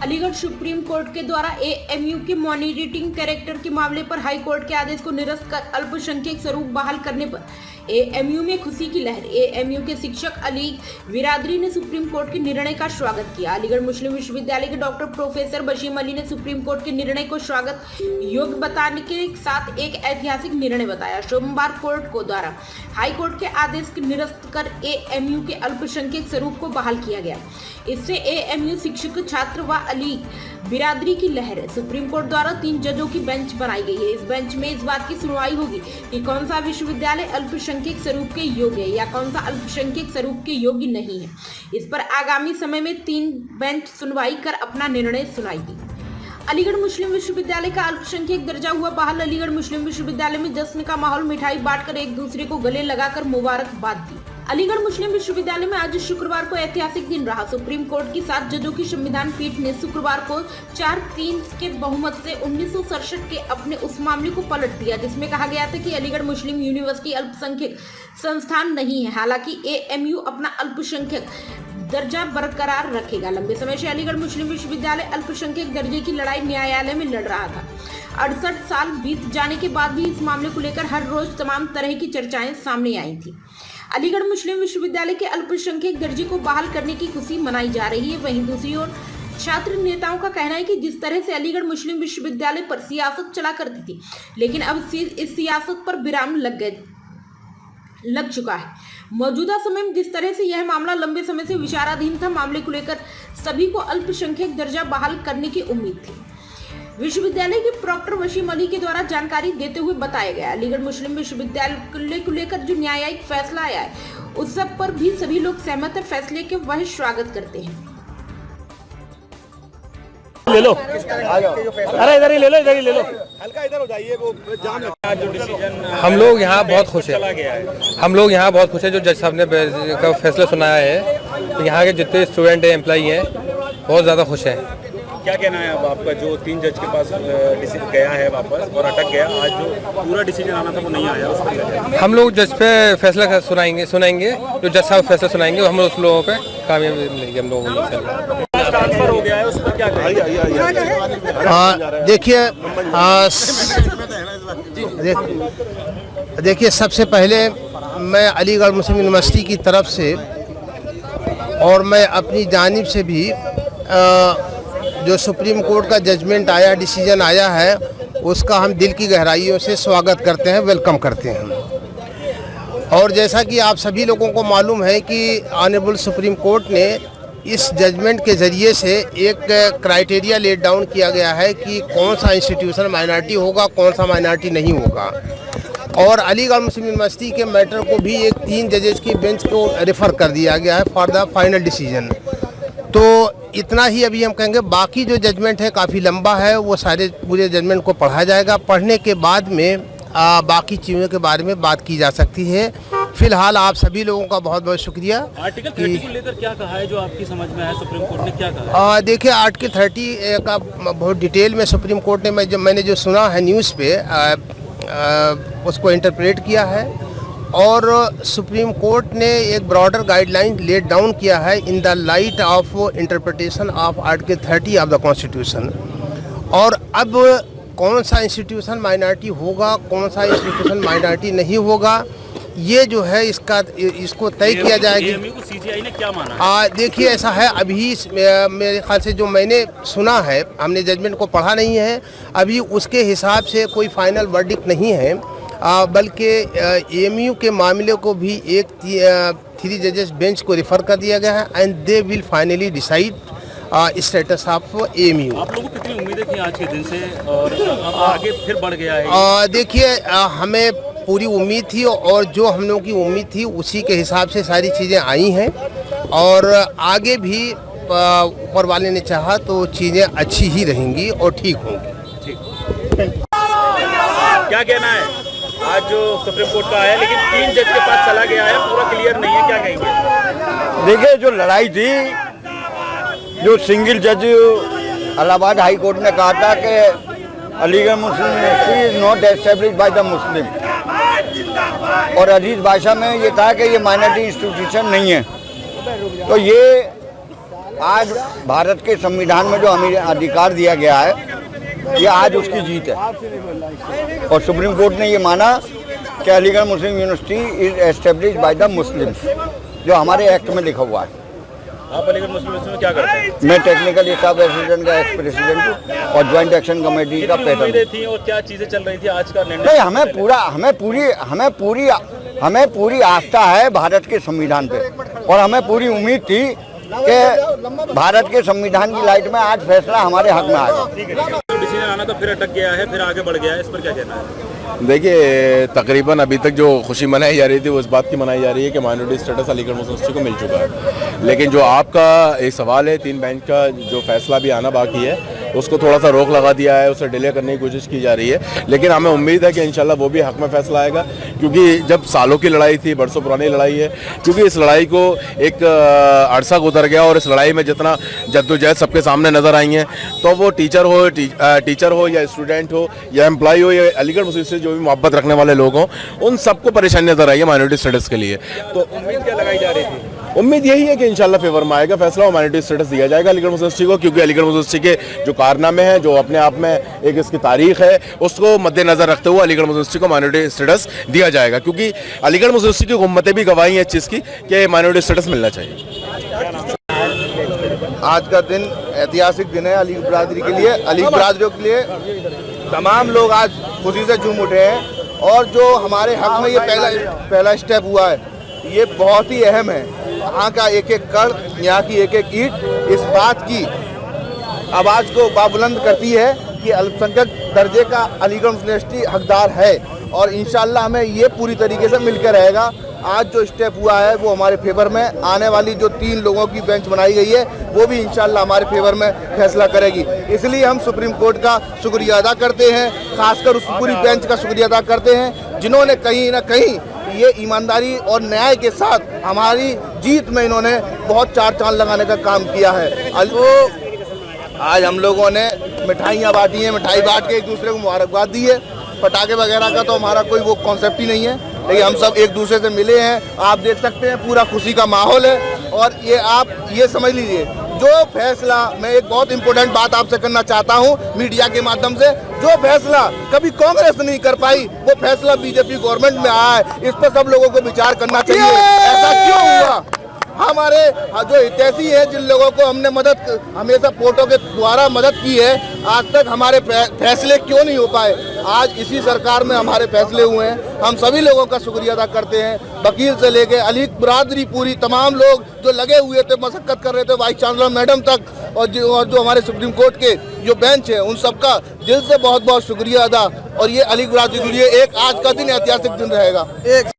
Aligarh supreme court के द्वारा AMU के मॉनिटरिंग कैरेक्टर के मामले पर हाई कोर्ट के आदेश को निरस्त कर अल्पसंख्यक स्वरूप बहाल करने पर एएमयू में खुशी की लहर। एएमयू के शिक्षक अली बिरादरी ने सुप्रीम कोर्ट के निर्णय का स्वागत किया। अलीगढ़ मुस्लिम विश्वविद्यालय के डॉक्टर प्रोफेसर बशीम अली ने सुप्रीम कोर्ट के निर्णय को स्वागत योग्य बताने के साथ एक ऐतिहासिक निर्णय बताया। सोमवार कोर्ट को द्वारा हाई कोर्ट के आदेश को निरस्त कर एएमयू के अल्पसंख्यक स्वरूप को बहाल किया गया। इससे एएमयू शिक्षक छात्र व अली बिरादरी की लहर है। सुप्रीम कोर्ट द्वारा 3 जजों की बेंच बनाई गई है। इस बेंच में इस बात की सुनवाई होगी कि कौन सा विश्वविद्यालय अल्पसंख्यक स्वरूप के योग्य है या कौन सा अल्पसंख्यक स्वरूप के योग्य नहीं है। इस पर आगामी समय में 3 बेंच सुनवाई कर अपना निर्णय सुनाएगी। अलीगढ़ मुस्लिम विश्वविद्यालय का अल्पसंख्यक दर्जा हुआ बहाल। अलीगढ़ मुस्लिम विश्वविद्यालय में जश्न का माहौल, मिठाई बांटकर एक दूसरे को गले लगाकर मुबारकबाद दी। अलीगढ़ मुस्लिम विश्वविद्यालय में आज शुक्रवार को ऐतिहासिक दिन रहा। सुप्रीम कोर्ट की 7 जजों की संविधान पीठ ने शुक्रवार को 4-3 के बहुमत से 1967 के अपने उस मामले को पलट दिया जिसमें कहा गया था कि अलीगढ़ मुस्लिम यूनिवर्सिटी अल्पसंख्यक संस्थान नहीं है। हालांकि एएमयू अपना अल्पसंख्यक दर्जा बरकरार रखेगा। लंबे समय से अलीगढ़ मुस्लिम विश्वविद्यालय अल्पसंख्यक दर्जे की लड़ाई न्यायालय में लड़ रहा था। 68 साल बीत जाने के बाद भी इस मामले को लेकर हर रोज तमाम तरह की चर्चाएं सामने आई थी। अलीगढ़ मुस्लिम विश्वविद्यालय के अल्पसंख्यक दर्जे को बहाल करने की खुशी मनाई जा रही है। वहीं दूसरी ओर छात्र नेताओं का कहना है कि जिस तरह से अलीगढ़ मुस्लिम विश्वविद्यालय पर सियासत चला करती थी, लेकिन अब इस सियासत पर विराम लग चुका है। मौजूदा समय में जिस तरह से यह मामला लंबे समय से विचाराधीन था, मामले को लेकर सभी को अल्पसंख्यक दर्जा बहाल करने की उम्मीद थी। विश्वविद्यालय के डॉक्टर बशीम अली के द्वारा जानकारी देते हुए बताया गया, अलीगढ़ मुस्लिम विश्वविद्यालय को लेकर जो न्यायिक फैसला आया है उस सब पर भी सभी लोग सहमत है। फैसले के वह स्वागत करते हैं। ले लो, अरे इधर ही ले लो, इधर ही ले लो, हल्का इधर हो जाइए। वो जाम है। जो डिसीजन हम लोग यहाँ बहुत खुश हैं। हम लोग यहाँ बहुत खुश हैं जो जज साहब ने का फैसला सुनाया है। तो यहाँ के जितने स्टूडेंट हैं, एम्प्लॉई हैं, बहुत ज़्यादा खुश हैं। क्या कहना है अब आपका, जो 3 जज के पास डिसीजन गया है वापस और अटक गया, आज जो पूरा डिसीजन आना था वो नहीं आया, उस पर हम लोग जज पे फैसला सुनाएंगे जो जज साहब फैसला सुनाएंगे हम उस लोगों पे कामयाबी मिलेगी। हम लोगों को ट्रांसफर हो गया है, उस पर क्या कहेंगे? देखिए सबसे पहले मैं अलीगढ़ मुस्लिम यूनिवर्सिटी की तरफ से और मैं अपनी जानिब से भी जो सुप्रीम कोर्ट का जजमेंट आया, डिसीजन आया है, उसका हम दिल की गहराइयों से स्वागत करते हैं, वेलकम करते हैं। और जैसा कि आप सभी लोगों को मालूम है कि ऑनरेबल सुप्रीम कोर्ट ने इस जजमेंट के ज़रिए से एक क्राइटेरिया लेट डाउन किया गया है कि कौन सा इंस्टीट्यूशन माइनॉरिटी होगा, कौन सा माइनॉरिटी नहीं होगा। और अलीगढ़ मुस्लिम यूनिवर्सिटी के मैटर को भी एक 3 जजेस की बेंच को रेफ़र कर दिया गया है फॉर द फाइनल डिसीजन। तो इतना ही अभी हम कहेंगे। बाकी जो जजमेंट है काफ़ी लंबा है, वो सारे पूरे जजमेंट को पढ़ा जाएगा। पढ़ने के बाद में बाकी चीज़ों के बारे में बात की जा सकती है। फिलहाल आप सभी लोगों का बहुत बहुत शुक्रिया। आर्टिकल 30 को लेकर क्या कहा है, जो आपकी समझ में आया, सुप्रीम कोर्ट ने क्या कहा? देखिए आर्टिकल 30 का बहुत डिटेल में सुप्रीम कोर्ट ने मैंने जो सुना है न्यूज़ पे उसको इंटरप्रेट किया है। और सुप्रीम कोर्ट ने एक ब्रॉडर गाइडलाइन लेट डाउन किया है in the light of interpretation of article 30 of the constitution. और अब कौन सा इंस्टीट्यूशन माइनॉरिटी होगा, कौन सा इंस्टीट्यूशन माइनॉरिटी नहीं होगा, ये जो है इसको तय किया जाएगा। सीजीआई ने क्या माना? देखिए ऐसा है, अभी मेरे ख्याल से जो मैंने सुना है, हमने जजमेंट को पढ़ा नहीं है अभी, उसके हिसाब से कोई फाइनल वर्डिक्ट नहीं है, बल्कि एएमयू के मामले को भी एक 3 जजेस बेंच को रेफ़र कर दिया गया है and they will finally decide status of AMU. आप लोगों को कितनी उम्मीदें थी आज के दिन से और आगे फिर बढ़ गया है? देखिए हमें पूरी उम्मीद थी और जो हम लोगों की उम्मीद थी उसी के हिसाब से सारी चीज़ें आई हैं और आगे भी ऊपर वाले ने चाहा तो चीज़ें अच्छी ही रहेंगी और ठीक होंगी। क्या कहना है, आज जो सुप्रीम कोर्ट का है लेकिन 3 जज के पास चला गया है, पूरा क्लियर नहीं है, क्या कहेंगे? देखिए जो लड़ाई थी, जो सिंगल जज इलाहाबाद हाई कोर्ट ने कहा था कि Aligarh Muslim University is not establish by the Muslim, और अजीज भाषा में ये था कि ये माइनॉरिटी इंस्टीट्यूशन नहीं है। तो ये आज भारत के संविधान में जो हमें अधिकार दिया गया है, ये आज उसकी जीत है। और सुप्रीम कोर्ट ने ये माना कि Aligarh Muslim University is established by the Muslims, जो हमारे एक्ट में लिखा हुआ है। आप अलीगढ़ मुस्लिम यूनिवर्सिटी में क्या करते हैं? मैं टेक्निकल स्टाफ असिस्टेंट का एक्स प्रेसिडेंट हूँ और ज्वाइंट एक्शन कमेटी का कितनी पैटर्न। उम्मीदें थी और क्या चीजें चल रही थी आज का निर्णय? नहीं, हमें पूरी आस्था है भारत के संविधान पे, और हमें पूरी उम्मीद थी कि भारत के संविधान की लाइट में आज फैसला हमारे हक में आएगा। डिसीजन आना तो फिर अटक गया है, फिर आगे बढ़ गया है, इस पर क्या कहना है? देखिए, तकरीबन अभी तक जो खुशी मनाई जा रही थी वो इस बात की मनाई जा रही है कि minority status Aligarh Muslim university को मिल चुका है। लेकिन जो आपका एक सवाल है, 3 बेंच का जो फैसला भी आना बाकी है, उसको थोड़ा सा रोक लगा दिया है, उसे डिले करने की कोशिश की जा रही है। लेकिन हमें उम्मीद है कि इंशाल्लाह वो भी हक में फैसला आएगा, क्योंकि जब सालों की लड़ाई थी, बरसों पुरानी लड़ाई है, क्योंकि इस लड़ाई को एक अरसा गुजर गया और इस लड़ाई में जितना जद्दोजहद सबके सामने नज़र आई है, तो वो टीचर हो या स्टूडेंट हो या एम्प्लॉय हो या अलीगढ़ मुस्लिम से जो भी मोहब्बत रखने वाले लोग हों, उन सबको परेशानी नजर आई है माइनॉरिटी स्टेटस के लिए। तो उम्मीद क्या लगाई जा रही थी? उम्मीद यही है कि इंशाल्लाह फेवर में आएगा फैसला और माइनॉरिटी स्टेटस दिया जाएगा अलीगढ़ मुस्लिम यूनिवर्सिटी को, क्योंकि अलीगढ़ मुस्लिम यूनिवर्सिटी के जो कारनामे हैं, जो अपने आप में एक इसकी तारीख है, उसको मद्देनजर रखते हुए अलीगढ़ मुस्लिम यूनिवर्सिटी को माइनॉरिटी स्टेटस दिया जाएगा, क्योंकि अलीगढ़ मुस्लिम यूनिवर्सिटी की हुकूमतें भी गवाही हैं इस चीज़ की कि माइनॉरिटी स्टेटस मिलना चाहिए। आज का दिन ऐतिहासिक दिन है अली बरादरी के लिए, अली बरादरियों के लिए। तमाम लोग आज खुशी से झूम उठे हैं, और जो हमारे हक में ये पहला स्टेप हुआ है, ये बहुत ही अहम है। यहाँ का एक एक कण, यहाँ की एक एक ईंट इस बात की आवाज़ को बाबुलंद करती है कि अल्पसंख्यक दर्जे का अलीगढ़ मुस्लिम यूनिवर्सिटी हकदार है, और इंशाल्लाह हमें ये पूरी तरीके से मिलकर रहेगा। आज जो स्टेप हुआ है वो हमारे फेवर में, आने वाली जो 3 लोगों की बेंच बनाई गई है वो भी इंशाल्लाह हमारे फेवर में फैसला करेगी। इसलिए हम सुप्रीम कोर्ट का शुक्रिया अदा करते हैं, खासकर उस पूरी बेंच का शुक्रिया अदा करते हैं जिन्होंने कहीं ना कहीं ये ईमानदारी और न्याय के साथ हमारी जीत में इन्होंने बहुत चार चांद लगाने का काम किया है। आज हम लोगों ने मिठाइयाँ बांटी हैं, मिठाई बांट के एक दूसरे को मुबारकबाद दी है। पटाखे वगैरह का तो हमारा कोई वो कॉन्सेप्ट ही नहीं है, लेकिन हम सब एक दूसरे से मिले हैं। आप देख सकते हैं पूरा खुशी का माहौल है, और ये आप ये समझ लीजिए जो फैसला, मैं एक बहुत इंपॉर्टेंट बात आपसे करना चाहता हूँ मीडिया के माध्यम से, जो फैसला कभी कांग्रेस नहीं कर पाई वो फैसला बीजेपी गवर्नमेंट में आया है। इस पर सब लोगों को विचार करना चाहिए, ऐसा क्यों हुआ। हमारे जो हितैषी है, जिन लोगों को हमने हमेशा फोटो के द्वारा मदद की है, आज तक हमारे फैसले क्यों नहीं हो पाए। आज इसी सरकार में हमारे फैसले हुए हैं। हम सभी लोगों का शुक्रिया अदा करते हैं, वकील से लेके अली बरादरी, पूरी तमाम लोग जो लगे हुए थे, मशक्कत कर रहे थे, वाइस चांसलर मैडम तक, और जो हमारे सुप्रीम कोर्ट के जो बेंच है, उन सबका दिल से बहुत बहुत शुक्रिया अदा। और ये अली बरादरी के लिए एक आज का दिन ऐतिहासिक दिन रहेगा।